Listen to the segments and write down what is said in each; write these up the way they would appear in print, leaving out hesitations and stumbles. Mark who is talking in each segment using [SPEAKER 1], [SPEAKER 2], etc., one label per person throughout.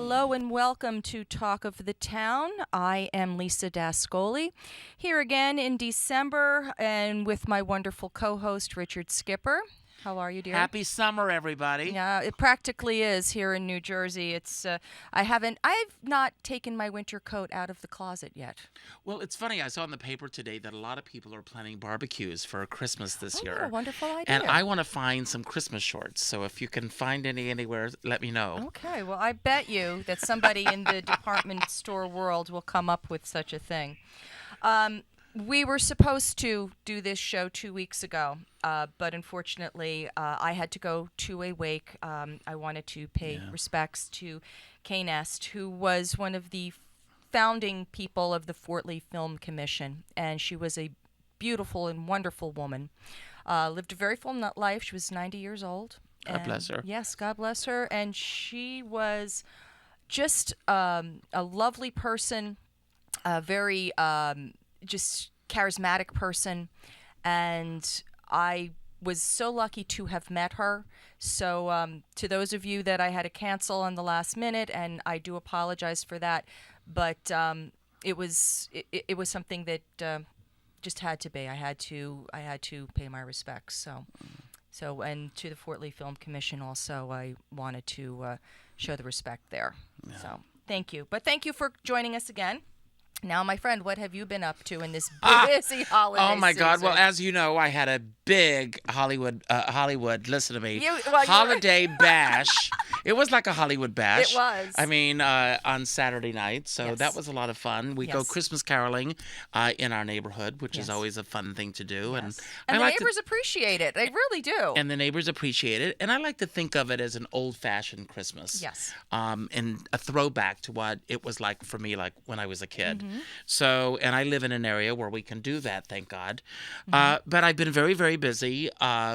[SPEAKER 1] Hello and welcome to Talk of the Town. I am Lisa Dascoli, here again in December and with my wonderful co-host Richard Skipper. How are you, dear?
[SPEAKER 2] Happy summer, everybody.
[SPEAKER 1] Yeah, it practically is here in New Jersey. I've not taken my winter coat out of the closet yet.
[SPEAKER 2] Well, it's funny. I saw in the paper today that a lot of people are planning barbecues for Christmas this
[SPEAKER 1] Oh,
[SPEAKER 2] year.
[SPEAKER 1] wonderful idea.
[SPEAKER 2] And I want to find some Christmas shorts. So if you can find any anywhere, let me know.
[SPEAKER 1] Okay, well, I bet you that somebody in the department store world will come up with such a thing. We were supposed to do this show 2 weeks ago, but unfortunately, I had to go to a wake. I wanted to pay respects to Kay Nest, who was one of the founding people of the Fort Lee Film Commission, and she was a beautiful and wonderful woman. Lived a very full life. She was 90 years old.
[SPEAKER 2] God bless her.
[SPEAKER 1] Yes, God bless her. And she was just a lovely person, a very just charismatic person, and I was so lucky to have met her. So to those of you that I had to cancel on the last minute, and I do apologize for that, but it was something that just had to be. I had to pay my respects. So and to the Fort Lee Film Commission also, I wanted to show the respect there. Yeah. So thank you. But thank you for joining us again. Now, my friend, what have you been up to in this busy holiday
[SPEAKER 2] Oh, my
[SPEAKER 1] season?
[SPEAKER 2] God. Well, as you know, I had a big Hollywood, listen to me, holiday bash. It was like a Hollywood bash.
[SPEAKER 1] It was.
[SPEAKER 2] I mean, on Saturday night. So
[SPEAKER 1] Yes.
[SPEAKER 2] that was a lot of fun. We go Christmas caroling in our neighborhood, which is always a fun thing to do.
[SPEAKER 1] Yes.
[SPEAKER 2] And
[SPEAKER 1] the neighbors appreciate it. They really do.
[SPEAKER 2] And the neighbors appreciate it. And I like to think of it as an old-fashioned Christmas.
[SPEAKER 1] Yes.
[SPEAKER 2] And a throwback to what it was like for me, like when I was a kid.
[SPEAKER 1] Mm-hmm.
[SPEAKER 2] So, and I live in an area where we can do that, thank God. But I've been very, very busy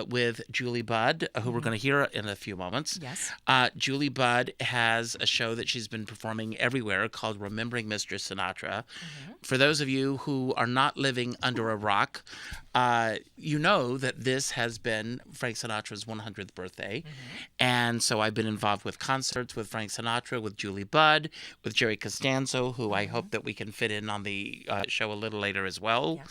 [SPEAKER 2] with Julie Budd, who we're going to hear in a few moments.
[SPEAKER 1] Yes.
[SPEAKER 2] Julie Budd has a show that she's been performing everywhere called Remembering Mr. Sinatra. For those of you who are not living under a rock, you know that this has been Frank Sinatra's 100th birthday. And so I've been involved with concerts with Frank Sinatra, with Julie Budd, with Jerry Costanzo, who I hope that we can fit in on the show a little later as well.
[SPEAKER 1] Yes.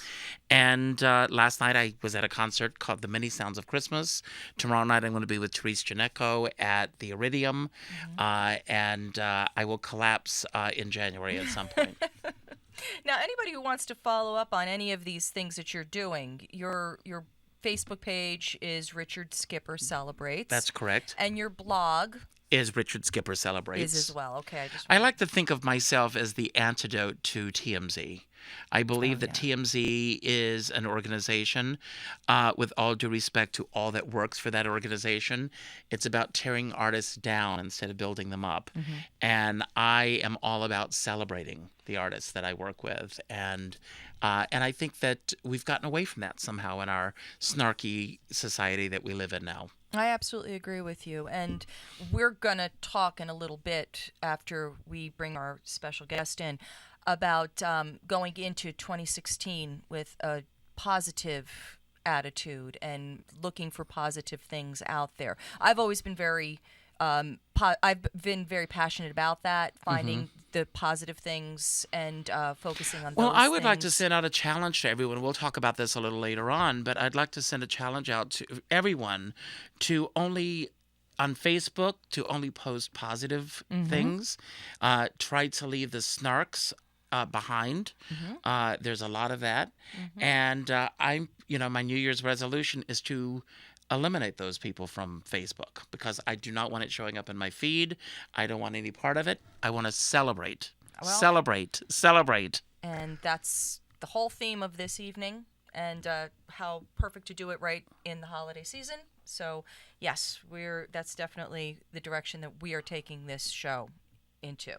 [SPEAKER 2] And last night I was at a concert called The Many Sounds of Christmas. Tomorrow night I'm going to be with Therese Janecko at the Iridium. And I will collapse in January at some point.
[SPEAKER 1] Now, anybody who wants to follow up on any of these things that you're doing, your Facebook page is Richard Skipper Celebrates.
[SPEAKER 2] That's correct.
[SPEAKER 1] And your blog
[SPEAKER 2] is Richard Skipper Celebrates.
[SPEAKER 1] is as well. Okay.
[SPEAKER 2] I like to think of myself as the antidote to TMZ. I believe that TMZ is an organization, with all due respect to all that works for that organization. It's about tearing artists down instead of building them up. And I am all about celebrating the artists that I work with. And I think that we've gotten away from that somehow in our snarky society that we live in now.
[SPEAKER 1] I absolutely agree with you. And we're going to talk in a little bit after we bring our special guest in about going into 2016 with a positive attitude and looking for positive things out there. I've always been very passionate about that, finding the positive things and focusing on those
[SPEAKER 2] Well, I would
[SPEAKER 1] things.
[SPEAKER 2] like to send out a challenge to everyone. We'll talk about this a little later on, but I'd like to send a challenge out to everyone to only on Facebook to only post positive things. Try to leave the snarks behind. There's a lot of that. And my New Year's resolution is to eliminate those people from Facebook because I do not want it showing up in my feed. I don't want any part of it. I want to celebrate. Celebrate.
[SPEAKER 1] And that's the whole theme of this evening, and how perfect to do it right in the holiday season. So, yes, that's definitely the direction that we are taking this show into.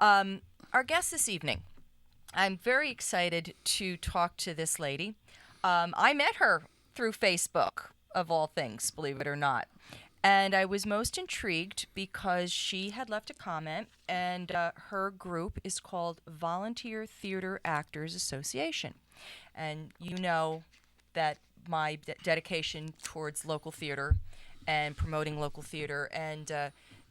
[SPEAKER 1] Our guest this evening, I'm very excited to talk to this lady. I met her through Facebook, of all things, believe it or not. And I was most intrigued because she had left a comment, and her group is called Volunteer Theater Actors Association. And you know that my dedication towards local theater and promoting local theater, and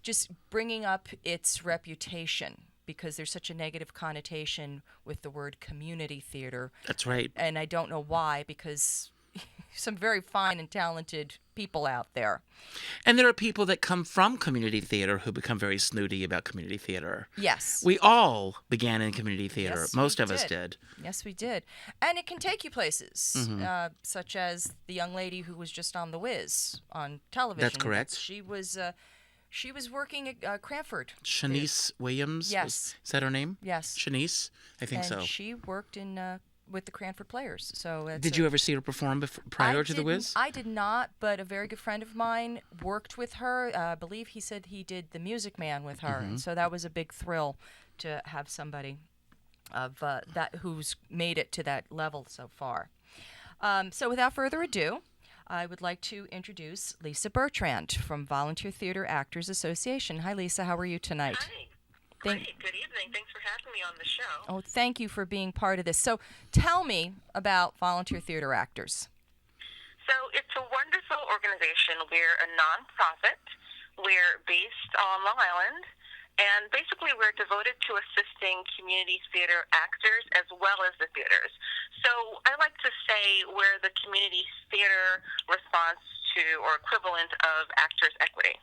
[SPEAKER 1] just bringing up its reputation, because there's such a negative connotation with the word community theater.
[SPEAKER 2] That's right.
[SPEAKER 1] And I don't know why, because some very fine and talented people out there.
[SPEAKER 2] And there are people that come from community theater who become very snooty about community theater.
[SPEAKER 1] Yes.
[SPEAKER 2] We all began in community theater.
[SPEAKER 1] Yes,
[SPEAKER 2] Most
[SPEAKER 1] we
[SPEAKER 2] of us
[SPEAKER 1] did.
[SPEAKER 2] did.
[SPEAKER 1] Yes, we did. And it can take you places, such as the young lady who was just on The Wiz on television.
[SPEAKER 2] That's correct.
[SPEAKER 1] She was working at Cranford.
[SPEAKER 2] Shanice Williams?
[SPEAKER 1] Yes.
[SPEAKER 2] Is that her name?
[SPEAKER 1] Yes.
[SPEAKER 2] Shanice? I think
[SPEAKER 1] And
[SPEAKER 2] so.
[SPEAKER 1] she worked in with the Cranford Players. So
[SPEAKER 2] Did you ever see her perform prior to The Wiz?
[SPEAKER 1] I did not, but a very good friend of mine worked with her. I believe he said he did The Music Man with her, and so that was a big thrill to have somebody of that who's made it to that level so far. So without further ado, I would like to introduce Lisa Bertrand from Volunteer Theater Actors Association. Hi, Lisa. How are you tonight?
[SPEAKER 3] Hi. Great. Good evening. Thanks for having me on the show.
[SPEAKER 1] Oh, thank you for being part of this. So tell me about Volunteer Theater Actors.
[SPEAKER 3] So it's a wonderful organization. We're a nonprofit. We're based on Long Island. And basically, we're devoted to assisting community theater actors as well as the theaters. So I like to say we're the community theater response to or equivalent of Actors Equity.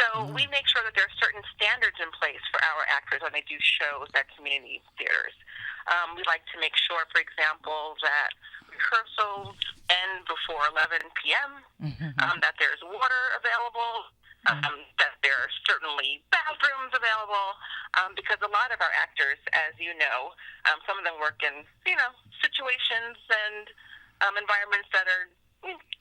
[SPEAKER 3] So we make sure that there are certain standards in place for our actors when they do shows at community theaters. We like to make sure, for example, that rehearsals end before 11 p.m., that there's water available, that there are certainly bathrooms available, because a lot of our actors, as you know, some of them work in, situations and environments that are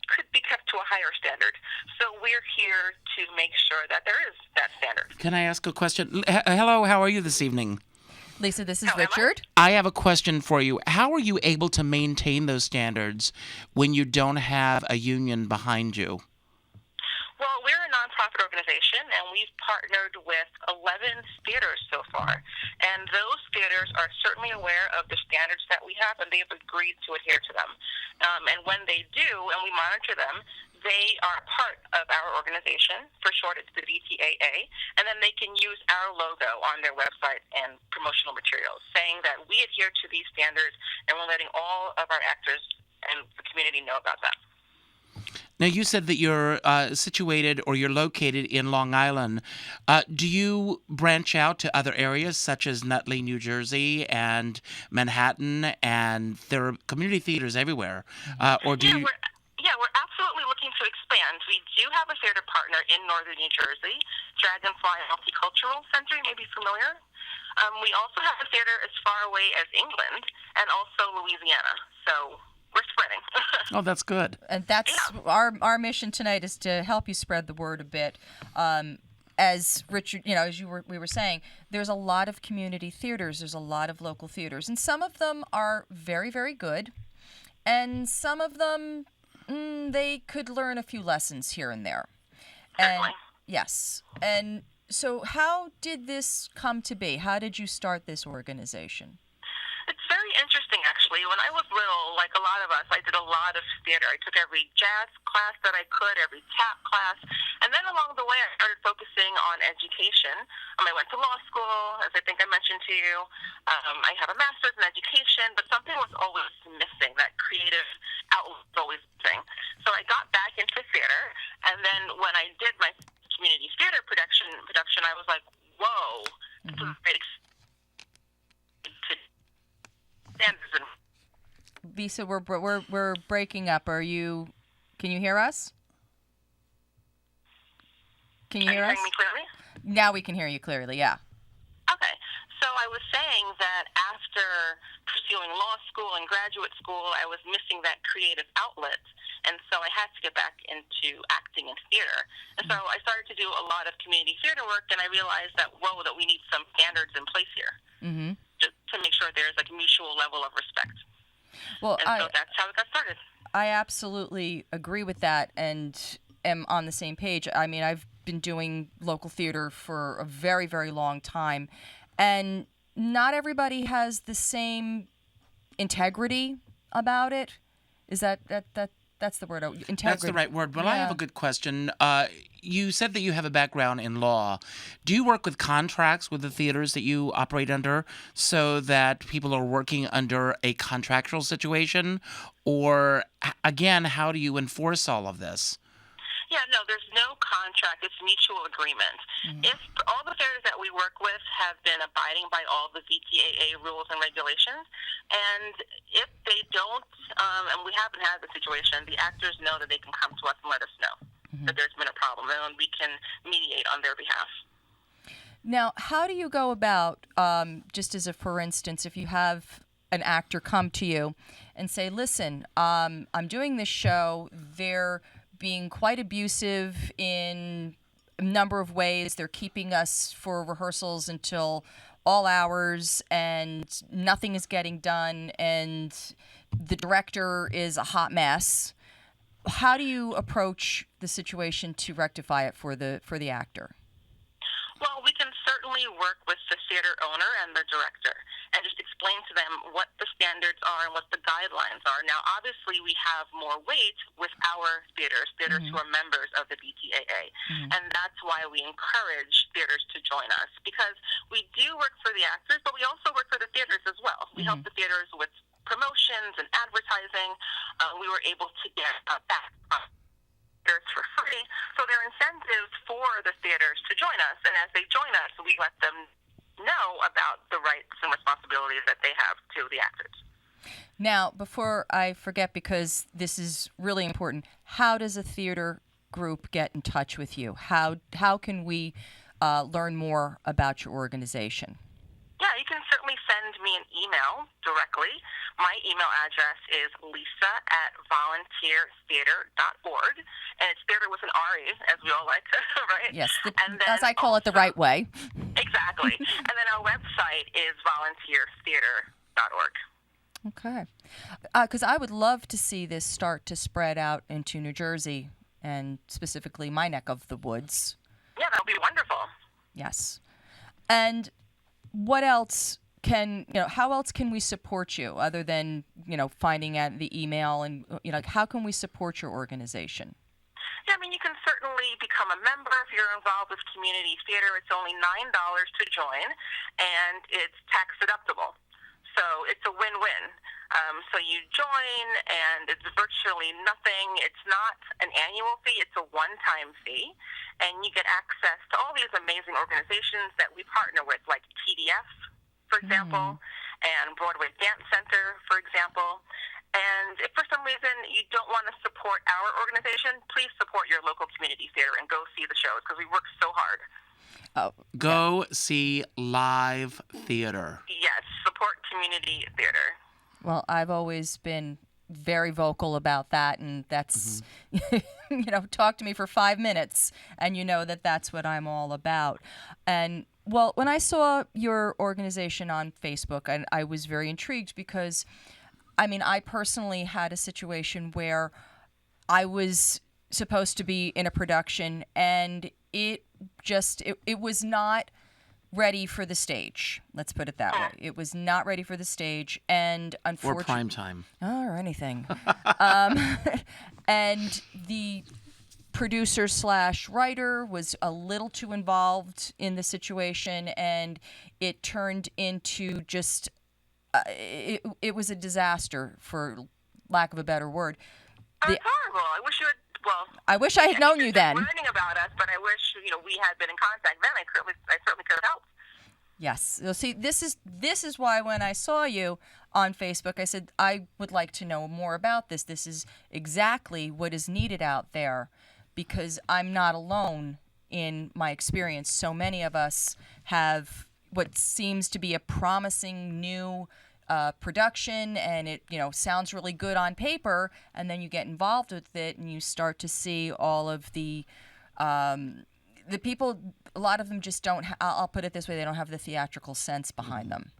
[SPEAKER 3] could be kept to a higher standard. So we're here to make sure that there is that standard.
[SPEAKER 2] Can I ask a question? Hello, how are you this evening?
[SPEAKER 1] Lisa, this is
[SPEAKER 3] How am I?
[SPEAKER 1] Richard.
[SPEAKER 2] I have a question for you. How are you able to maintain those standards when you don't have a union behind you?
[SPEAKER 3] Well, we're a nonprofit organization, and we've partnered with 11 theaters so far. And those theaters are certainly aware of the standards that we have, and they've agreed to adhere to them. And when they do, and we monitor them, they are part of our organization. For short, it's the VTAA. And then they can use our logo on their website and promotional materials, saying that we adhere to these standards, and we're letting all of our actors and the community know about that.
[SPEAKER 2] Now, you said that you're situated or you're located in Long Island. Do you branch out to other areas such as Nutley, New Jersey, and Manhattan, and there are community theaters everywhere? Or do you...
[SPEAKER 3] We're absolutely looking to expand. We do have a theater partner in northern New Jersey, Dragonfly Multicultural Center. You may be familiar. We also have a theater as far away as England and also Louisiana. So we're spreading.
[SPEAKER 2] Oh, that's good.
[SPEAKER 1] And that's our mission tonight, is to help you spread the word a bit. As Richard, as we were saying, there's a lot of community theaters. There's a lot of local theaters, and some of them are very, very good, and some of them they could learn a few lessons here and there. And yes, and so how did this come to be? How did you start this organization?
[SPEAKER 3] It's very interesting, actually. When I was little, like a lot of us, I did a lot of theater. I took every jazz class that I could, every tap class. And then along the way, I started focusing on education. I went to law school, as I think I mentioned to you. I have a master's in education, but something was always missing. That creative outlet was always missing. So I got back into theater. And then when I did my community theater production, I was like, whoa, this is a great experience.
[SPEAKER 1] Lisa, we're breaking up. Can you hear us? Can you hear us?
[SPEAKER 3] Can you hear me clearly?
[SPEAKER 1] Now we can hear you clearly, yeah.
[SPEAKER 3] Okay. So I was saying that after pursuing law school and graduate school, I was missing that creative outlet. And so I had to get back into acting and theater. And so I started to do a lot of community theater work, and I realized that we need some standards in place here to make sure there's a mutual level of respect.
[SPEAKER 1] Well,
[SPEAKER 3] and so that's how it got started.
[SPEAKER 1] I absolutely agree with that and am on the same page. I mean, I've been doing local theater for a very, very long time, and not everybody has the same integrity about it. Is that That's the word. Integrity.
[SPEAKER 2] That's the right word. But I have
[SPEAKER 1] Yeah.
[SPEAKER 2] a good question. You said that you have a background in law. Do you work with contracts with the theaters that you operate under so that people are working under a contractual situation? Or, again, how do you enforce all of this?
[SPEAKER 3] Yeah, no, there's no contract. It's mutual agreement. If all the theaters that we work with have been abiding by all the VTAA rules and regulations, and if they don't, and we haven't had the situation, the actors know that they can come to us and let us know that there's been a problem, and we can mediate on their behalf.
[SPEAKER 1] Now, how do you go about, just as a for instance, if you have an actor come to you and say, listen, I'm doing this show, they're being quite abusive in a number of ways. They're keeping us for rehearsals until all hours and nothing is getting done and the director is a hot mess. How do you approach the situation to rectify it for the actor?
[SPEAKER 3] Well, we can certainly work with the theater owner and the director and just explain to them what the standards are and what the guidelines are. Now, obviously, we have more weight with our theaters who are members of the BTAA, and that's why we encourage theaters to join us, because we do work for the actors, but we also work for the theaters as well. We help the theaters with promotions and advertising. We were able to get back for free, so there are incentives for the theaters to join us, and as they join us, we let them know about the rights and responsibilities that they have to the actors.
[SPEAKER 1] Now, before I forget, because this is really important, how does a theater group get in touch with you? How can we learn more about your organization?
[SPEAKER 3] Yeah, you can certainly send me an email directly. My email address is lisa@volunteertheater.org, and it's theater with an R-E, as we all like, right?
[SPEAKER 1] Yes,
[SPEAKER 3] and then
[SPEAKER 1] as I call it the right way.
[SPEAKER 3] Exactly. And then our website is volunteertheater.org.
[SPEAKER 1] Okay. Because I would love to see this start to spread out into New Jersey and specifically my neck of the woods.
[SPEAKER 3] Yeah, that would be wonderful.
[SPEAKER 1] Yes. And what else how else can we support you other than, finding out the email and, how can we support your organization?
[SPEAKER 3] Yeah, I mean, you can certainly become a member if you're involved with community theater. It's only $9 to join, and it's tax deductible. So it's a win-win. So you join, and it's virtually nothing. It's not an annual fee. It's a one-time fee. And you get access to all these amazing organizations that we partner with, like TDF, for example, and Broadway Dance Center, for example. And if for some reason you don't want to support our organization, please support your local community theater and go see the shows, because we work so hard.
[SPEAKER 2] Go see live theater.
[SPEAKER 3] Yes, support community theater.
[SPEAKER 1] Well, I've always been very vocal about that, and that's, talk to me for 5 minutes, and that's what I'm all about. And, well, when I saw your organization on Facebook, I was very intrigued because, I personally had a situation where I was supposed to be in a production, and it was not ready for the stage. Let's put it that way. It was not ready for the stage, and unfortunately,
[SPEAKER 2] Or prime time.
[SPEAKER 1] or anything. And the producer/writer was a little too involved in the situation, and it turned into just it was a disaster, for lack of a better word.
[SPEAKER 3] It's horrible. I wish you had. Well,
[SPEAKER 1] I wish I had known you then.
[SPEAKER 3] Learning about us, but I wish we had been in contact then. I certainly could have helped.
[SPEAKER 1] Yes. So see, this is why when I saw you on Facebook, I said I would like to know more about this. This is exactly what is needed out there, because I'm not alone in my experience. So many of us have what seems to be a promising new production, and it sounds really good on paper, and then you get involved with it and you start to see all of the people. A lot of them just don't I'll put it this way, they don't have the theatrical sense behind them.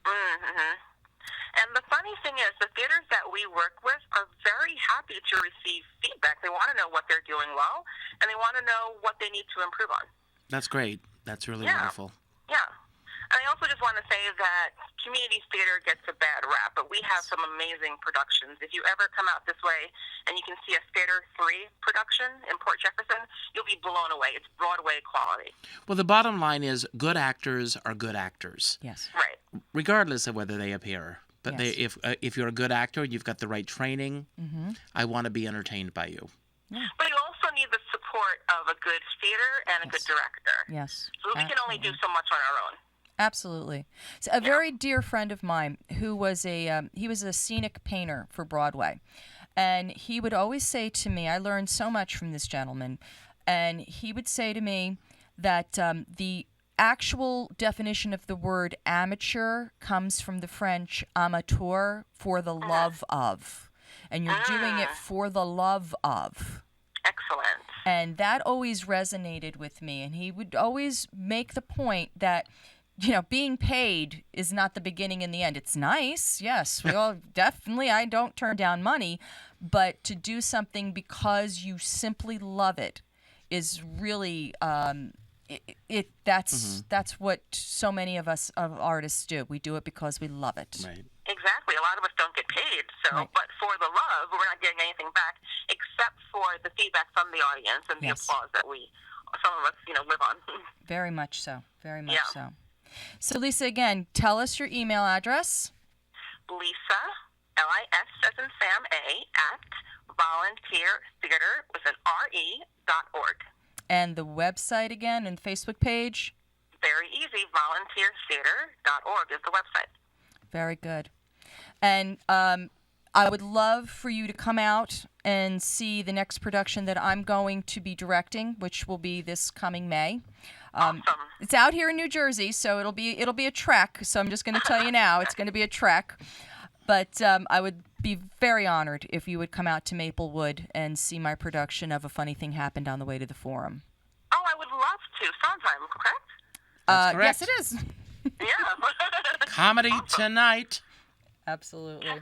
[SPEAKER 3] And the funny thing is, the theaters that we work with are very happy to receive feedback. They want to know what they're doing well, and they want to know what they need to improve on.
[SPEAKER 2] That's great. That's really wonderful.
[SPEAKER 3] Yeah. And I also just want to say that community theater gets a bad rap, but we have some amazing productions. If you ever come out this way and you can see a Theater 3 production in Port Jefferson, you'll be blown away. It's Broadway quality.
[SPEAKER 2] Well, the bottom line is good actors are good actors.
[SPEAKER 1] Yes.
[SPEAKER 3] Right.
[SPEAKER 2] Regardless of whether they appear. But
[SPEAKER 1] Yes.
[SPEAKER 2] if you're a good actor, you've got the right training, I want to be entertained by you.
[SPEAKER 3] But you also need the support of a good theater and a good director.
[SPEAKER 1] Yes.
[SPEAKER 3] So we can only do so much on our own.
[SPEAKER 1] Absolutely. So a very dear friend of mine who was he was a scenic painter for Broadway, and he would always say to me, I learned so much from this gentleman, and he would say to me that the actual definition of the word amateur comes from the French amateur, for the love of, and you're doing it for the love of.
[SPEAKER 3] Excellent.
[SPEAKER 1] And that always resonated with me, and he would always make the point that, you know, being paid is not the beginning and the end. It's nice, yes. We all definitely, I don't turn down money, but to do something because you simply love it is really that's what so many of us artists do. We do it because we love it.
[SPEAKER 2] Right.
[SPEAKER 3] Exactly. A lot of us don't get paid, so
[SPEAKER 1] Right.
[SPEAKER 3] but for the love, we're not getting anything back except for the feedback from the audience and the
[SPEAKER 1] Yes.
[SPEAKER 3] applause that some of us, live on.
[SPEAKER 1] Very much so. Very much
[SPEAKER 3] Yeah.
[SPEAKER 1] so. So Lisa, again, tell us your email address.
[SPEAKER 3] Lisa, Lis as in Sam A, at volunteertheater with an RE.org.
[SPEAKER 1] And the website again and Facebook page.
[SPEAKER 3] Very easy. Volunteertheater.org is the website.
[SPEAKER 1] Very good. And I would love for you to come out and see the next production that I'm going to be directing, which will be this coming May.
[SPEAKER 3] Awesome.
[SPEAKER 1] It's out here in New Jersey, so it'll be a trek. So I'm just going to tell you now, it's going to be a trek. But I would be very honored if you would come out to Maplewood and see my production of A Funny Thing Happened on the Way to the Forum.
[SPEAKER 3] Oh, I would love to. Sondheim, correct?
[SPEAKER 2] That's correct.
[SPEAKER 1] Yes, it is.
[SPEAKER 3] Yeah.
[SPEAKER 2] Comedy tonight.
[SPEAKER 1] Absolutely.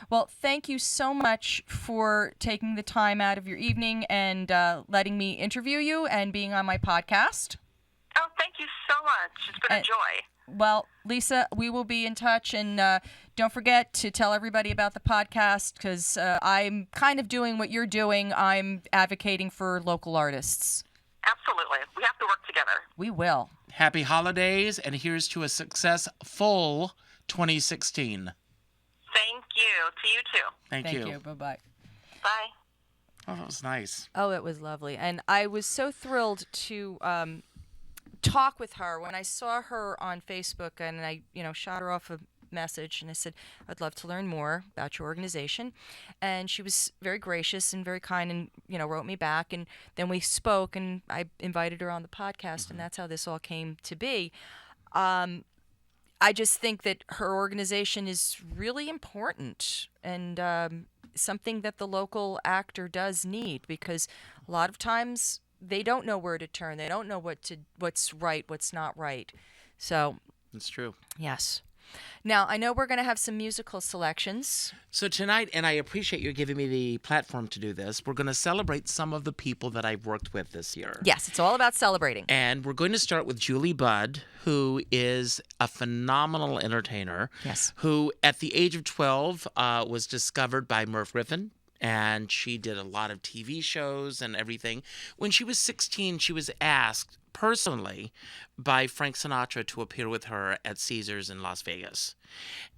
[SPEAKER 1] Well, thank you so much for taking the time out of your evening and letting me interview you and being on my podcast.
[SPEAKER 3] Oh, thank you so much. It's been a joy.
[SPEAKER 1] Well, Lisa, we will be in touch, and don't forget to tell everybody about the podcast, because I'm kind of doing what you're doing. I'm advocating for local artists.
[SPEAKER 3] Absolutely. We have to work together.
[SPEAKER 1] We will.
[SPEAKER 2] Happy holidays, and here's to a successful 2016.
[SPEAKER 3] Thank you. To you too.
[SPEAKER 2] Thank you.
[SPEAKER 1] Bye-bye.
[SPEAKER 3] Bye.
[SPEAKER 2] Oh, that was nice.
[SPEAKER 1] Oh, it was lovely. And I was so thrilled to talk with her when I saw her on Facebook, and I, shot her off a message, and I said, I'd love to learn more about your organization. And she was very gracious and very kind, and, wrote me back. And then we spoke, and I invited her on the podcast, and that's how this all came to be. I just think that her organization is really important, and something that the local actor does need, because a lot of times they don't know where to turn. They don't know what's right, what's not right. So,
[SPEAKER 2] It's true.
[SPEAKER 1] yes. Now, I know we're going to have some musical selections.
[SPEAKER 2] So tonight, and I appreciate you giving me the platform to do this, we're going to celebrate some of the people that I've worked with this year.
[SPEAKER 1] Yes, it's all about celebrating.
[SPEAKER 2] And we're going to start with Julie Budd, who is a phenomenal entertainer.
[SPEAKER 1] Yes.
[SPEAKER 2] Who, at the age of 12, was discovered by Merv Griffin. And she did a lot of TV shows and everything. When she was 16, she was asked personally by Frank Sinatra to appear with her at Caesars in Las Vegas.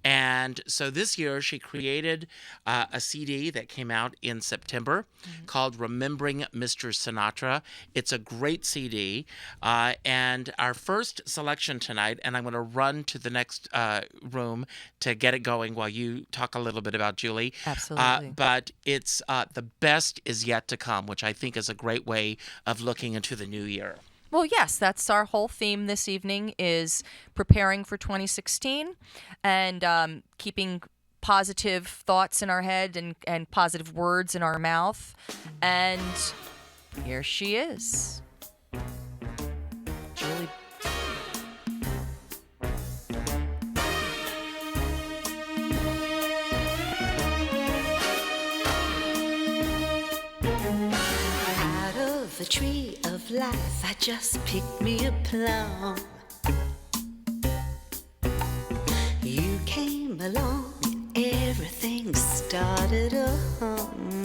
[SPEAKER 2] And so this year she created a CD that came out in September called Remembering Mr. Sinatra. It's a great CD. And our first selection tonight, and I'm going to run to the next room to get it going while you talk a little bit about Julie.
[SPEAKER 1] Absolutely.
[SPEAKER 2] But it's The Best Is Yet to Come, which I think is a great way of looking into the new year.
[SPEAKER 1] Well, yes, that's our whole theme this evening, is preparing for 2016 and keeping positive thoughts in our head and positive words in our mouth. And here she is. Julie.
[SPEAKER 4] Out of a tree of life, I just picked me a plum. along, everything started a hum.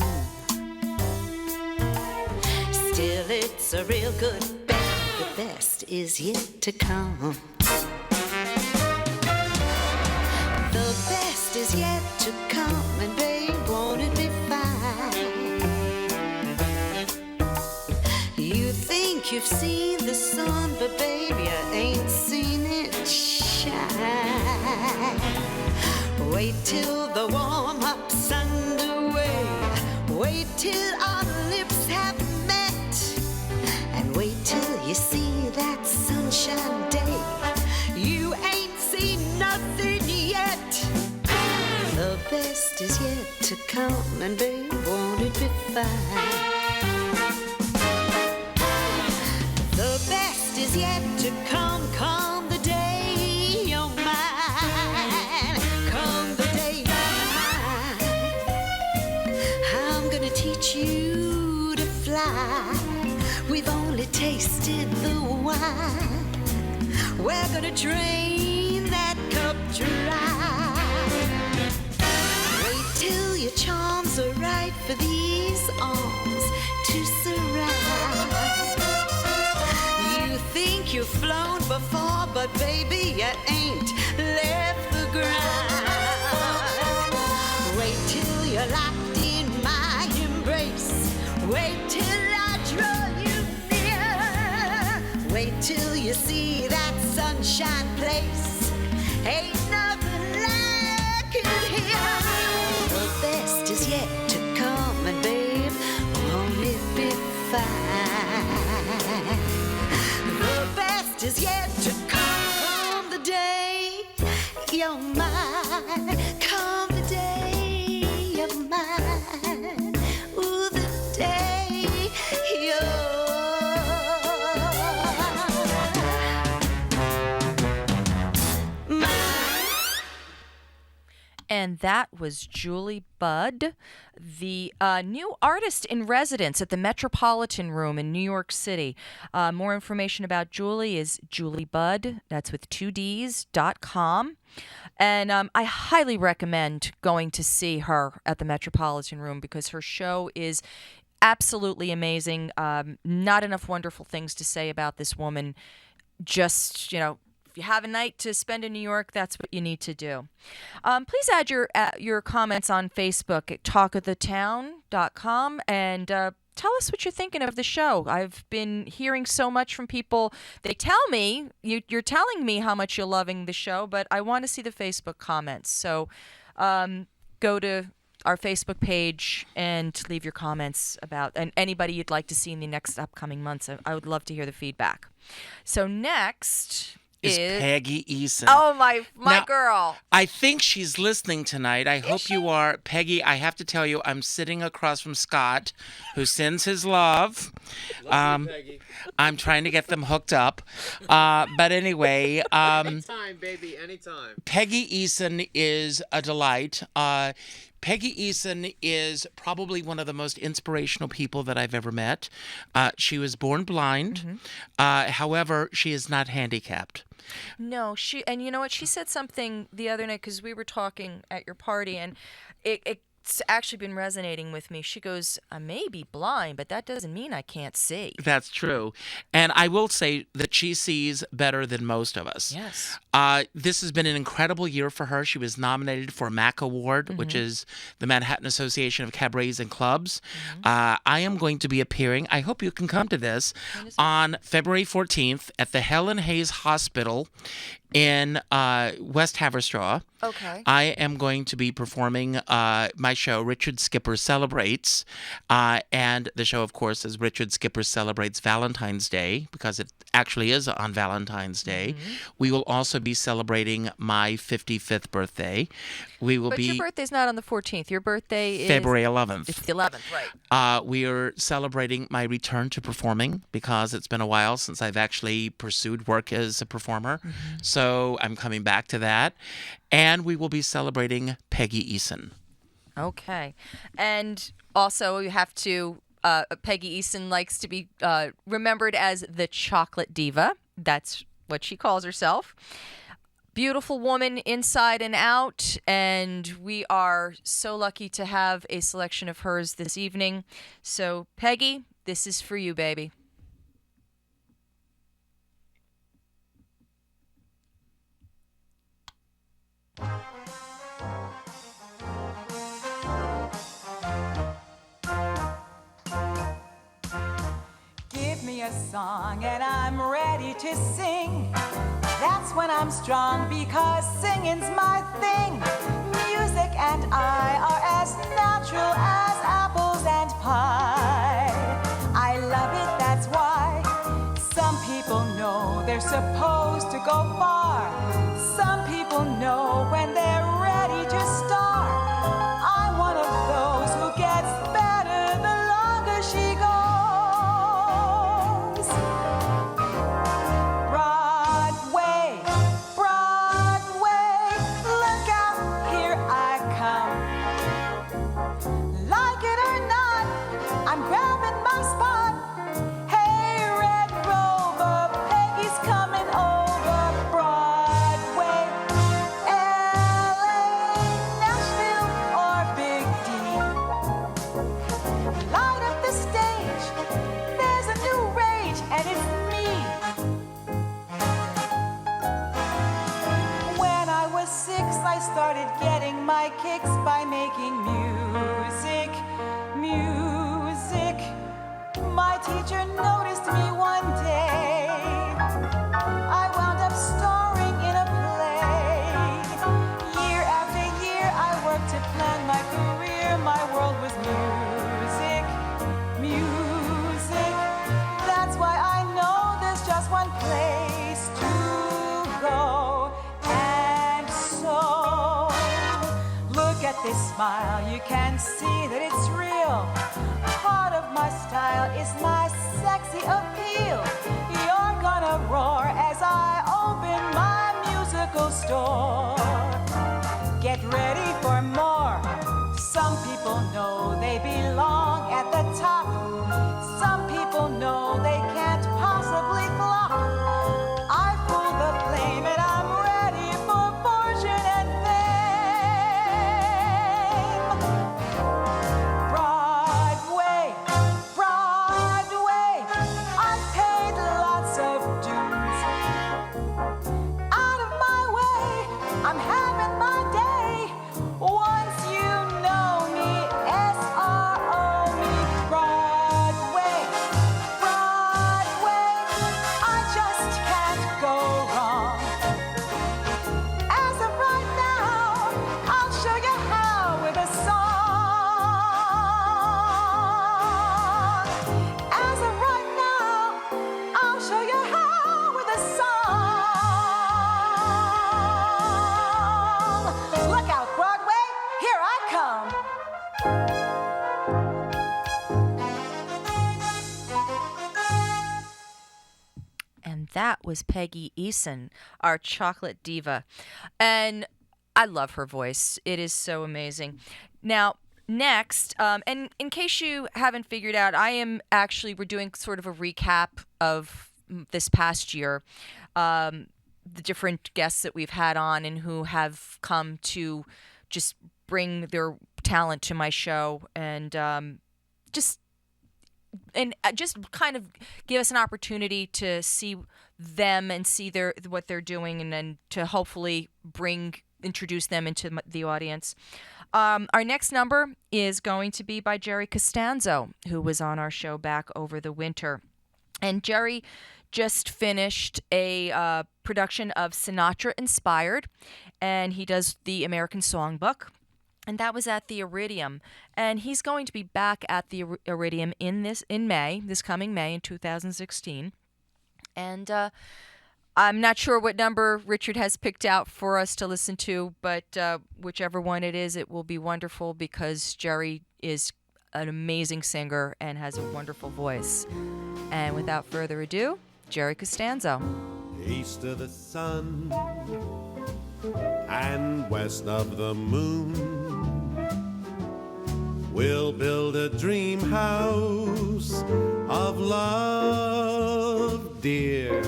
[SPEAKER 4] Still, it's a real good band. The best is yet to come. The best is yet to come, and babe, won't it be fine? You think you've seen the sun, but babe, you ain't seen it shine. Wait till the warm-up's underway. Wait till our lips have met, and wait till you see that sunshine day. You ain't seen nothing yet. The best is yet to come, and babe, won't it be fine? The best is yet to come, come the day you're mine. Come the day you're mine. I'm gonna teach you to fly. We've only tasted the wine. We're gonna drain that cup dry. Wait till your charms are right for these arms to surround. You think you've flown before, but baby, you ain't left the ground. Wait till you're locked in my embrace. Wait till I draw you near. Wait till you see that sunshine place. Ain't nothing like it here. The best is yet to come, and babe, won't it be fine? The best is yet to come the day you're mine. Come the day you're mine. Ooh, the day you're
[SPEAKER 1] And that was Julie Budd, the new artist in residence at the Metropolitan Room in New York City. More information about Julie is juliebudd, that's with 2ds.com. And I highly recommend going to see her at the Metropolitan Room because her show is absolutely amazing. Not enough wonderful things to say about this woman. Just, if you have a night to spend in New York, that's what you need to do. Please add your comments on Facebook at talkofthetown.com and tell us what you're thinking of the show. I've been hearing so much from people. They tell me, you're telling me how much you're loving the show, but I want to see the Facebook comments. So go to our Facebook page and leave your comments about and anybody you'd like to see in the next upcoming months. I would love to hear the feedback. So next
[SPEAKER 2] is Peggy Eason.
[SPEAKER 1] Oh, my
[SPEAKER 2] Now,
[SPEAKER 1] girl.
[SPEAKER 2] I think she's listening tonight. I hope you are. Peggy, I have to tell you, I'm sitting across from Scott, who sends his love.
[SPEAKER 5] Peggy.
[SPEAKER 2] I'm trying to get them hooked up. But anyway.
[SPEAKER 5] Anytime, baby, anytime.
[SPEAKER 2] Peggy Eason is a delight. Peggy Eason is probably one of the most inspirational people that I've ever met. She was born blind. However, she is not handicapped.
[SPEAKER 1] No, and you know what? She said something the other night because we were talking at your party, and it's actually been resonating with me. She goes, I may be blind, but that doesn't mean I can't see.
[SPEAKER 2] That's true. And I will say that she sees better than most of us.
[SPEAKER 1] Yes.
[SPEAKER 2] This has been an incredible year for her. She was nominated for a MAC Award, which is the Manhattan Association of Cabarets and Clubs. I am going to be appearing, I hope you can come to this, on February 14th at the Helen Hayes Hospital in West Haverstraw.
[SPEAKER 1] Okay.
[SPEAKER 2] I am going to be performing my show, Richard Skipper Celebrates. And the show, of course, is Richard Skipper Celebrates Valentine's Day, because it actually is on Valentine's Day. We will also be celebrating my 55th birthday.
[SPEAKER 1] But your birthday's not on the 14th. Your birthday is
[SPEAKER 2] February 11th.
[SPEAKER 1] It's the 11th, right.
[SPEAKER 2] We are celebrating my return to performing because it's been a while since I've actually pursued work as a performer. So I'm coming back to that. And we will be celebrating Peggy Eason.
[SPEAKER 1] Okay. And also you have to, Peggy Eason likes to be remembered as the chocolate diva. That's what she calls herself. beautiful woman inside and out, and we are so lucky to have a selection of hers this evening. So, Peggy, this is for you, baby.
[SPEAKER 6] Give me a song and I'm ready to sing. That's when I'm strong because singing's my thing. Music and I are as natural as apples and pie. I love it, that's why. Some people know they're supposed to go far. Some people know when they're ready to start. I'm one of those who gets better the longer she goes. Broadway, Broadway, look out, here I come. Like it or not, I'm grabbing my spot. Hey, Red Rover, Peggy's coming over. Broadway, LA, Nashville, or Big D. Light up the stage, there's a new rage, and it's me. When I was 6, I started getting my kicks by making music, music. My teacher noticed me one day. I wound up starring in a play. Year after year, I worked to plan my career. My world was music, music. That's why I know there's just one place to go. And so, look at this smile, you can see that it's real. Part of my style is my sexy appeal. You're gonna roar as I open my musical store. Get ready for more. Some people know they belong at the top. Some people know they can't possibly flop. I fool the flame and I'm ready for fortune and fame. Broadway, Broadway, I paid lots of dues. Out of my way, I'm having my day. Once you know me, S-R-O me. Broadway, Broadway, I just can't go wrong. As of right now, I'll show you how with a song. As of right now, I'll show you how with a song. Look out, Broadway, here I come.
[SPEAKER 1] And that was Peggy Eason, our chocolate diva. And I love her voice. It is so amazing. Now, next, and in case you haven't figured out, we're doing sort of a recap of this past year, the different guests that we've had on and who have come to just bring their talent to my show and just kind of give us an opportunity to see them and see what they're doing, and then to hopefully introduce them into the audience. Our next number is going to be by Jerry Costanzo, who was on our show back over the winter. And Jerry just finished a production of Sinatra Inspired, and he does the American Songbook. And that was at the Iridium. And he's going to be back at the Iridium in May, this coming May in 2016. And I'm not sure what number Richard has picked out for us to listen to, but whichever one it is, it will be wonderful because Jerry is an amazing singer and has a wonderful voice. And without further ado, Jerry Costanzo.
[SPEAKER 7] East of the sun and west of the moon, we'll build a dream house of love, dear,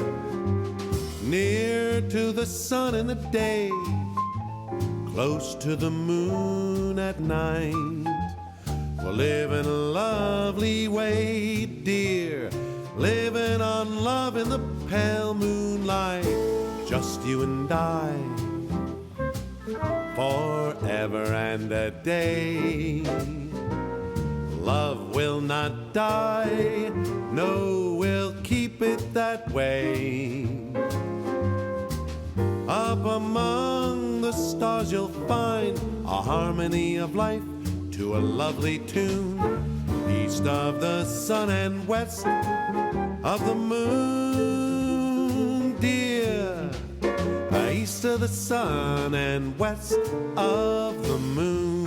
[SPEAKER 7] near to the sun and the day, close to the moon at night. We're living a lovely way, dear, living on love in the pale moonlight. Just you and I, forever and a day. Love will not die, no, we'll keep it that way. Up among the stars you'll find a harmony of life to a lovely tune, east of the sun and west of the moon, dear. East of the sun and west of the moon.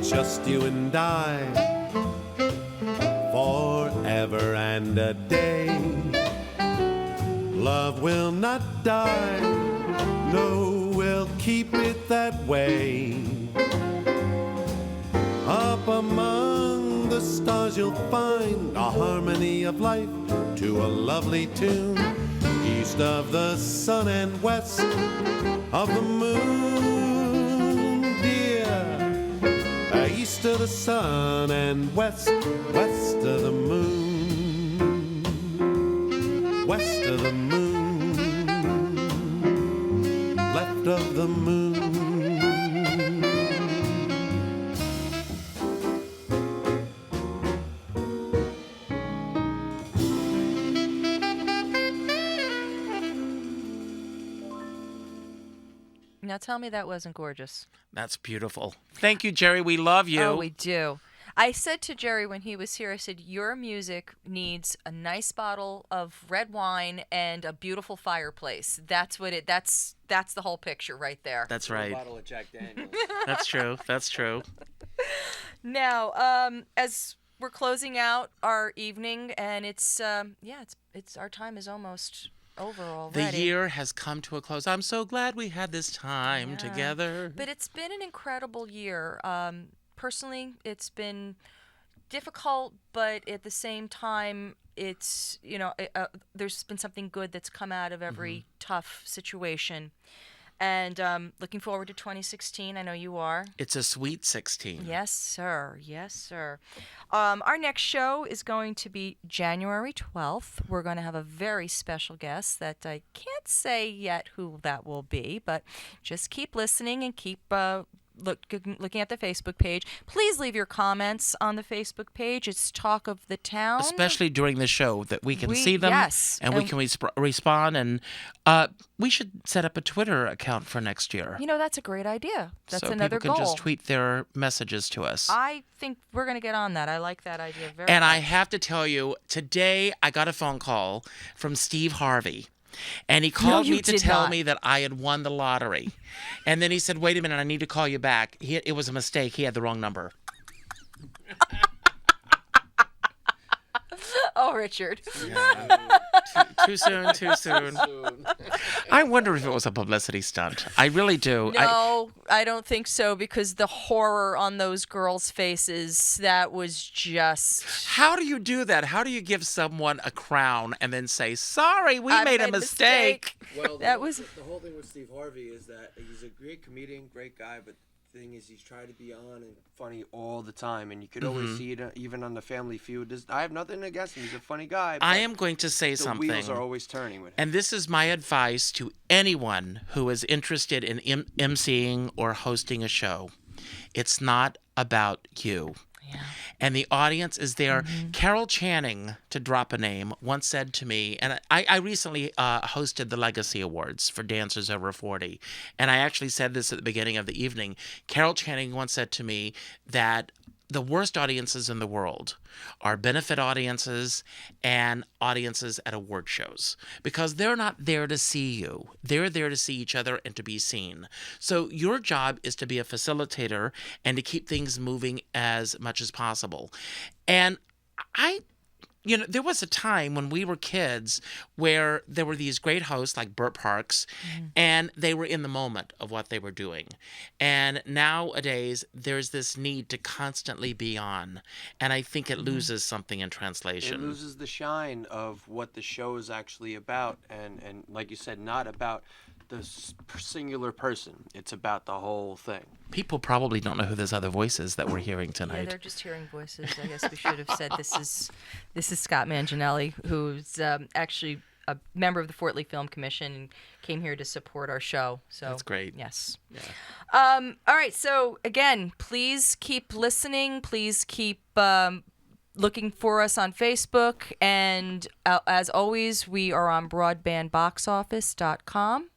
[SPEAKER 7] Just you and I, forever and a day. Love will not die, no, we'll keep it that way. Up among the stars you'll find a harmony of life to a lovely tune, east of the sun and west of the moon, dear. East of the sun and west of the moon, west of the moon, left of the moon.
[SPEAKER 1] Now tell me that wasn't gorgeous.
[SPEAKER 2] That's beautiful. Thank you, Jerry. We love you.
[SPEAKER 1] Oh, we do. I said to Jerry when he was here, I said, your music needs a nice bottle of red wine and a beautiful fireplace. That's the whole picture right there.
[SPEAKER 2] That's
[SPEAKER 5] A
[SPEAKER 2] right.
[SPEAKER 5] bottle of Jack Daniels.
[SPEAKER 2] That's true. That's true.
[SPEAKER 1] Now, as we're closing out our evening, and it's our time is almost over already.
[SPEAKER 2] The year has come to a close. I'm so glad we had this time
[SPEAKER 1] Yeah.
[SPEAKER 2] together.
[SPEAKER 1] But it's been an incredible year. Personally, it's been difficult, but at the same time, it's, there's been something good that's come out of every tough situation. And looking forward to 2016. I know you are.
[SPEAKER 2] It's a sweet 16.
[SPEAKER 1] Yes, sir. Yes, sir. Our next show is going to be January 12th. We're going to have a very special guest that I can't say yet who that will be, but just keep listening and keep looking at the Facebook page. Please leave your comments on the Facebook page. It's Talk of the Town.
[SPEAKER 2] Especially during the show, that we can see them,
[SPEAKER 1] yes,
[SPEAKER 2] and we can respond. And we should set up a Twitter account for next year.
[SPEAKER 1] You know, that's a great idea. That's
[SPEAKER 2] so
[SPEAKER 1] another
[SPEAKER 2] people can
[SPEAKER 1] goal.
[SPEAKER 2] just tweet their messages to us.
[SPEAKER 1] I think we're going to get on that. I like that idea very
[SPEAKER 2] And
[SPEAKER 1] much.
[SPEAKER 2] I have to tell you, today I got a phone call from Steve Harvey. And he called
[SPEAKER 1] you
[SPEAKER 2] me to
[SPEAKER 1] did
[SPEAKER 2] tell
[SPEAKER 1] not.
[SPEAKER 2] me that I had won the lottery. And then he said, wait a minute, I need to call you back. It was a mistake. He had the wrong number.
[SPEAKER 1] Oh, Richard.
[SPEAKER 2] Too soon, too soon. I wonder if it was a publicity stunt. I really do.
[SPEAKER 1] No, I don't think so, because the horror on those girls' faces, that was just...
[SPEAKER 2] How do you do that? How do you give someone a crown and then say, sorry, we
[SPEAKER 1] I
[SPEAKER 2] made a mistake?
[SPEAKER 5] Well,
[SPEAKER 1] That was-
[SPEAKER 5] the whole thing with Steve Harvey is that he's a great comedian, great guy, but the thing is he's trying to be on and funny all the time, and you could always see it even on the Family Feud. I have nothing against him. He's a funny guy.
[SPEAKER 2] I
[SPEAKER 5] but
[SPEAKER 2] am going to say
[SPEAKER 5] the
[SPEAKER 2] something.
[SPEAKER 5] wheels are always turning with him.
[SPEAKER 2] And this is my advice to anyone who is interested in emceeing or hosting a show. It's not about you.
[SPEAKER 1] Yeah.
[SPEAKER 2] And the audience is there. Carol Channing, to drop a name, once said to me, and I recently hosted the Legacy Awards for Dancers Over 40, and I actually said this at the beginning of the evening. Carol Channing once said to me that the worst audiences in the world are benefit audiences and audiences at award shows, because they're not there to see you. They're there to see each other and to be seen. So your job is to be a facilitator and to keep things moving as much as possible. And there was a time when we were kids where there were these great hosts like Burt Parks, and they were in the moment of what they were doing. And nowadays, there's this need to constantly be on. And I think it loses something in
[SPEAKER 5] It
[SPEAKER 2] translation.
[SPEAKER 5] loses the shine of what the show is actually about, and like you said, not about the singular person. It's about the whole thing.
[SPEAKER 2] People probably don't know who those other voices that we're hearing
[SPEAKER 1] Yeah,
[SPEAKER 2] tonight.
[SPEAKER 1] they're just hearing voices. I guess we should have said this is Scott Manginelli, who's actually a member of the Fort Lee Film Commission and came here to support our show. So
[SPEAKER 2] That's great.
[SPEAKER 1] Yes. All right. So again, please keep listening. Please keep looking for us on Facebook. And as always, we are on broadbandboxoffice.com.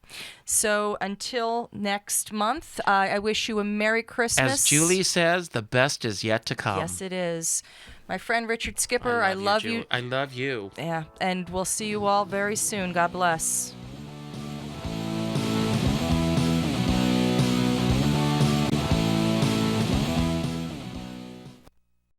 [SPEAKER 1] So until next month, I wish you a Merry Christmas.
[SPEAKER 2] As Julie says, the best is yet to come.
[SPEAKER 1] Yes, it is. My friend Richard Skipper, I love you.
[SPEAKER 2] I love you.
[SPEAKER 1] Yeah, and we'll see you all very soon. God bless.